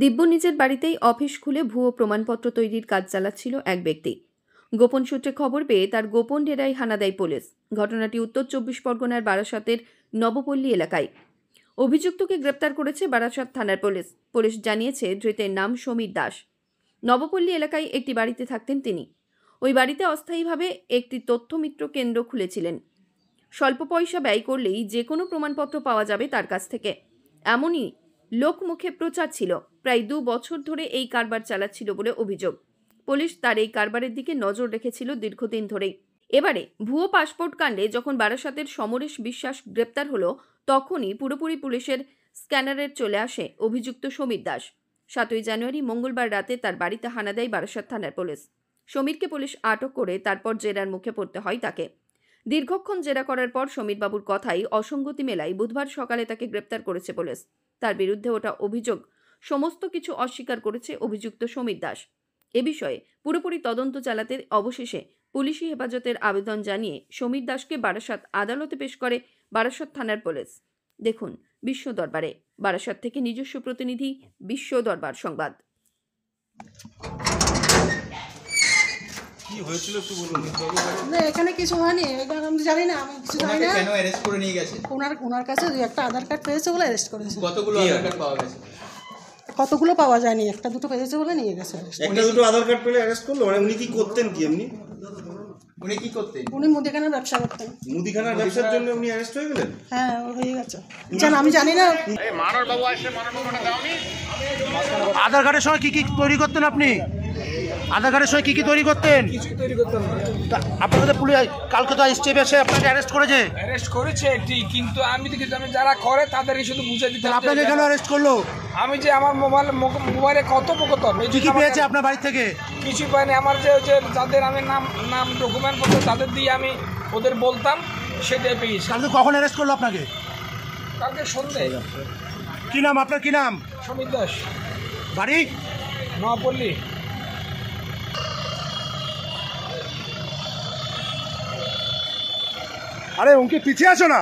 দিব্য নিজের বাড়িতেই অফিস খুলে ভুয়ো প্রমাণপত্র তৈরির কাজ চালাচ্ছিল এক ব্যক্তি। গোপন সূত্রে খবর পেয়ে তার গোপন ডেরায় হানা দেয় পুলিশ। ঘটনাটি উত্তর ২৪ পরগনার বারাসতের নবপল্লী এলাকায়। অভিযুক্তকে গ্রেপ্তার করেছে বারাসত থানার পুলিশ। পুলিশ জানিয়েছে ধৃতের নাম সমীর দাস। নবপল্লী এলাকায় একটি বাড়িতে থাকতেন তিনি। ওই বাড়িতে অস্থায়ীভাবে একটি তথ্যমিত্র কেন্দ্র খুলেছিলেন। স্বল্প পয়সা ব্যয় করলেই যে কোনো প্রমাণপত্র পাওয়া যাবে তার কাছ থেকে, এমনই লোকমুখে প্রচার ছিল। প্রায় ২ বছর ধরে এই কারবার চালাচ্ছিল বলে অভিযোগ। পুলিশ তার এই কারবারের দিকে নজর রেখেছিল দীর্ঘদিন ধরেই। এবারে ভুয়ো পাসপোর্ট কাণ্ডে যখন বারাসতের সমরেশ বিশ্বাস গ্রেপ্তার হলো, তখনই পুরোপুরি পুলিশের স্ক্যানারে চলে আসে অভিযুক্ত সমীর দাস। ৭ই জানুয়ারি মঙ্গলবার রাতে তার বাড়িতে হানা দেয় বারাসত থানার পুলিশ। সমীরকে পুলিশ আটক করে তারপর জেরার মুখে পড়তে হয় তাকে। দীর্ঘক্ষণ জেরা করার পর সমীরবাবুর কথাই অসঙ্গতি মেলায় বুধবার সকালে তাকে গ্রেপ্তার করেছে পুলিশ। তার বিরুদ্ধে ওঠা অভিযোগ সমস্ত কিছু অস্বীকার করেছে অভিযুক্ত সমীর দাস। এ বিষয়ে পুরোপুরি তদন্ত চালাতে অবশেষে পুলিশি হেফাজতের আবেদন জানিয়ে সমীর দাসকে বারাসত আদালতে পেশ করে বারাসত থানার পুলিশ। দেখুন বিশ্ব দরবারে। বারাসত থেকে নিজস্ব প্রতিনিধি বিশ্ব দরবার সংবাদ। কি হয়েছিল একটু বলুন। না এখানে কিছু হয়নি, আমি জানি না, আমি কিছু জানি না। কেন অ্যারেস্ট করে নিয়ে গেছে? ওনার কাছে একটা আধার কার্ড পেয়েছে বলে অ্যারেস্ট করেছে। কতগুলো আধার কার্ড পাওয়া গেছে? কতগুলো পাওয়া যায়নি, একটা দুটো পেয়েছে বলে নিয়ে গেছে। একটা দুটো আধার কার্ড পেলে অ্যারেস্ট করলো? মানে উনি কি করতেন কি এমনি? উনি কি করতেন? উনি মুদিখানার ব্যবসা করতেন। মুদিখানার ব্যবসার জন্য উনি অ্যারেস্ট হয়ে গেলেন? হ্যাঁ হয়ে গেছে, আমি জানি না। আধার কার্ডের সময় কি কি তৈরি করতেন আপনি? আধার কার্ডের সময় কি কি তৈরি করতেন? কিছু তৈরি করতাম না। আপনাদের পুলিশ কালকে তো স্টেপ এসে আপনাকে অ্যারেস্ট করেছে। অ্যারেস্ট করেছে ঠিক, কিন্তু আমি যারা করে তাদেরকে শুধু বুঝিয়ে দিতে। আপনাকে কেন অ্যারেস্ট করলো? আমি যে আমার মোবাইলে কথোপকথন কি কি পেয়েছে আপনার বাড়ি থেকে? কিছু পাইনি। আমার যে যাদের আমি নাম ডকুমেন্ট পত্র তাদের দিয়ে আমি ওদের বলতাম, সেটাই পেয়েছি। কালকে কখন অ্যারেস্ট করলো আপনাকে? কালকে সন্ধ্যায়। কি নাম আপনার? কি নাম? সমীর দাস। বাড়ি? নবপল্লী। আরে উনকি পিছিয়ে আসো না।